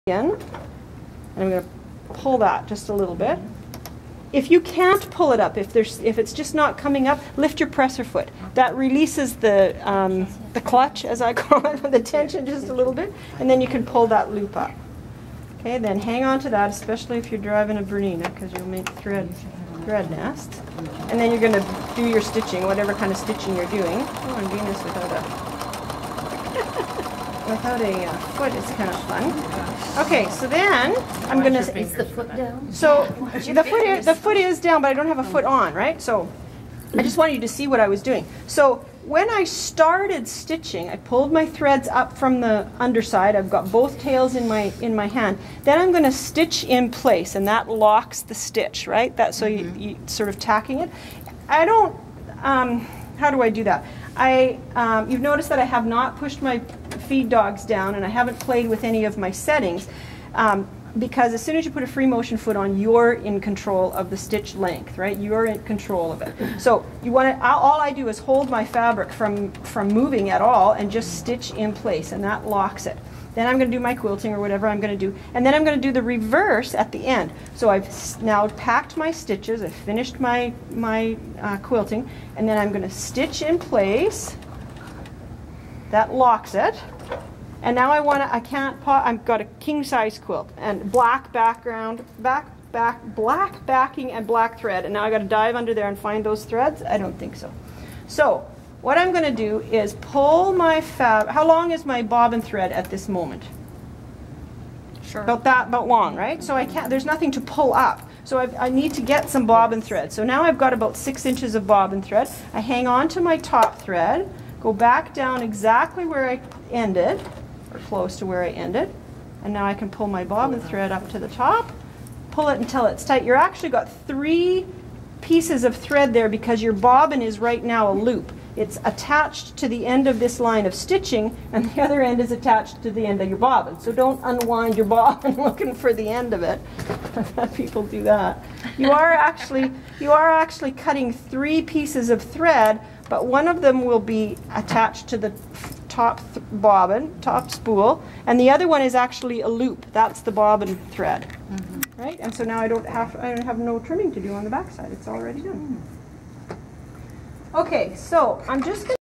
in, and I'm going to pull that just a little bit. If you can't pull it up, if it's just not coming up, lift your presser foot. That releases the clutch, as I call it, the tension just a little bit, and then you can pull that loop up. Okay, then hang on to that, especially if you're driving a Bernina, because you'll make thread nests. And then you're going to do your stitching, whatever kind of stitching you're doing. Oh, I'm doing this without a foot. It's kind of fun. Okay, so then I'm going to. Is the foot down? So the foot is down, but I don't have a foot on, right? So I just wanted you to see what I was doing. So when I started stitching, I pulled my threads up from the underside. I've got both tails in my hand. Then I'm going to stitch in place, and that locks the stitch, right? That so you sort of tacking it. I don't. How do I do that? You've noticed that I have not pushed my feed dogs down, and I haven't played with any of my settings, because as soon as you put a free motion foot on, you're in control of the stitch length, right? You're in control of it. So you want to. All I do is hold my fabric from moving at all, and just stitch in place, and that locks it. Then I'm going to do my quilting or whatever I'm going to do, and then I'm going to do the reverse at the end. So I've now packed my stitches, I've finished my quilting, and then I'm going to stitch in place. That locks it. And now I've got a king size quilt and black background, black backing and black thread, and now I got to dive under there and find those threads? I don't think so. So what I'm going to do is pull my how long is my bobbin thread at this moment? Sure. About long, right? So there's nothing to pull up. So I need to get some bobbin thread. So now I've got about 6 inches of bobbin thread. I hang on to my top thread, go back down exactly where I ended, or close to where I ended, and now I can pull my bobbin thread up to the top, pull it until it's tight. You're actually got 3 pieces of thread there because your bobbin is right now a loop. It's attached to the end of this line of stitching, and the other end is attached to the end of your bobbin. So don't unwind your bobbin looking for the end of it. I've had people do that. You are actually cutting 3 pieces of thread, but one of them will be attached to the top bobbin, top spool, and the other one is actually a loop. That's the bobbin thread, right? And so now I have no trimming to do on the back side. It's already done. Okay, so I'm just going to